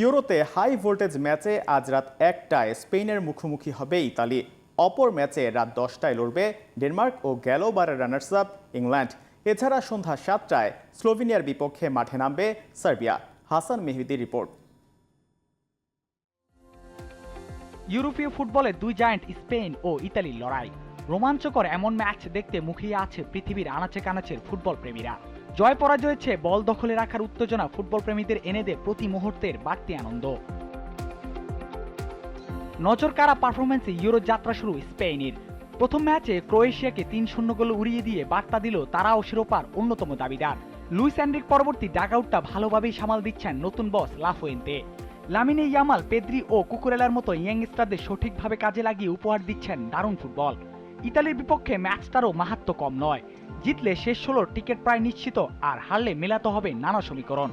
ইউরোতে high voltage ম্যাচে আজ রাত ১টায় স্পেনের মুখোমুখি হবে ইতালি। অপর ম্যাচে রাত ১০টায় লড়বে ডেনমার্ক ও গেল বারের রানার্স আপ ইংল্যান্ড। এছাড়া সন্ধ্যা ৭টায় স্লোভেনিয়ার বিপক্ষে মাঠে নামবে সার্বিয়া। হাসান মেহদির রিপোর্ট। ইউরোপীয় ফুটবলে দুই জায়ান্ট স্পেন ও ইতালির লড়াই। রোমাঞ্চকর এমন ম্যাচ দেখতে মুখিয়ে আছে পৃথিবীর আনাচে কানাচের ফুটবল প্রেমীরা। জয় পরাজয়ের চেয়ে বল দখলে রাখার উত্তেজনা ফুটবল প্রেমীদের এনে দেয় প্রতি মুহূর্তের বাড়তি আনন্দ। নজর কাড়া পারফরম্যান্সে ইউরো যাত্রা শুরু স্পেনের। প্রথম ম্যাচে ক্রোয়েশিয়াকে ৩-০ গোলে উড়িয়ে দিয়ে বার্তা দিল তারাও শিরোপার অন্যতম দাবিদার। লুইস এনরিক পরবর্তী ডাগআউটটা ভালোভাবেই সামাল দিচ্ছেন নতুন বস লাফুয়েন্তে। লামিনে ইয়ামাল, পেদ্রি ও কুকুরেলার মতো ইয়ংস্টারদের সঠিকভাবে কাজে লাগিয়ে উপহার দিচ্ছেন দারুণ ফুটবল। ইতালির বিপক্ষে ম্যাচটারও মাহাত্ম্য কম নয়। জিতলে শেষ ১৬ টিকিট প্রায় নিশ্চিত, আর হারলে মেলাতে হবে নানা সমীকরণ।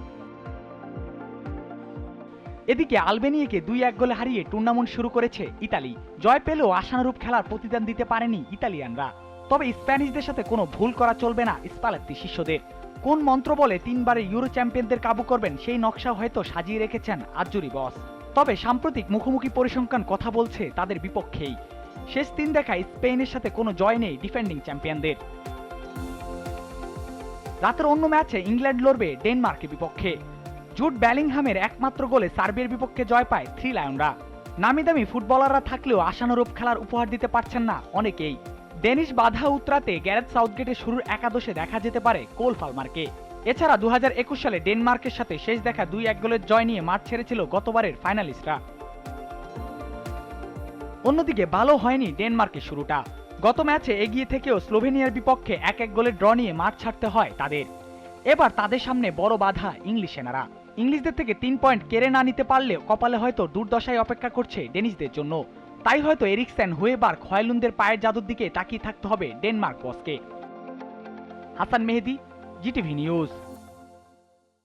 এদিকে আলবেনিয়াকে ২-১ গোলে হারিয়ে টুর্নামেন্ট শুরু করেছে ইতালি। জয় পেলেও আশানুরূপ খেলার প্রতিদান দিতে পারেনি ইতালিয়ানরা। তবে স্প্যানিশদের সাথে কোনো ভুল করা চলবে না স্পালেত্তি শিষ্যদের। কোন মন্ত্র বলে ৩ বারের ইউরো চ্যাম্পিয়নদের কাবু করবেন সেই নকশা হয়তো সাজিয়ে রেখেছেন আজ্জুরি বস। তবে সাম্প্রতিক মুখোমুখি পরিসংখ্যান কথা বলছে তাদের বিপক্ষেই। শেষ ৩ দেখায় স্পেনের সাথে কোনো জয় নেই ডিফেন্ডিং চ্যাম্পিয়নদের। রাতের অন্য ম্যাচে ইংল্যান্ড লড়বে ডেনমার্কের বিপক্ষে। জুড বেলিংহামের একমাত্র গোলে সার্বিয়ার বিপক্ষে জয় পায় থ্রি লায়নরা। নামিদামি ফুটবলাররা থাকলেও আশানুরূপ খেলার উপহার দিতে পারছেন না অনেকেই। ডেনিশ বাধা উতরাতে গ্যারেথ সাউথগেটের শুরুর একাদশে দেখা যেতে পারে কোল পালমারকে। এছাড়া ২০২১ সালে ডেনমার্কের সাথে শেষ দেখা ২-১ গোলের জয় নিয়ে মাঠ ছেড়েছিল গতবারের ফাইনালিস্টরা। অন্যদিকে ভালো হয়নি ডেনমার্কের শুরুটা। গত ম্যাচে এগিয়ে থেকেও স্লোভেনিয়ার বিপক্ষে ১-১ গোলের ড্র নিয়ে মাঠ ছাড়তে হয় তাদের। এবার তাদের সামনে বড় বাধা ইংলিশ সেনারা। ইংলিশদের থেকে ৩ পয়েন্ট কেড়ে না নিতে পারলেও কপালে হয়তো দুর্দশায় অপেক্ষা করছে ডেনিশদের জন্য। তাই হয়তো এরিকসেন, হুয়েবার, খয়লুন্দের পায়ের জাদুর দিকে তাকিয়ে থাকতে হবে ডেনমার্ক বসকে। হাসান মেহেদি, জিটিভি নিউজ।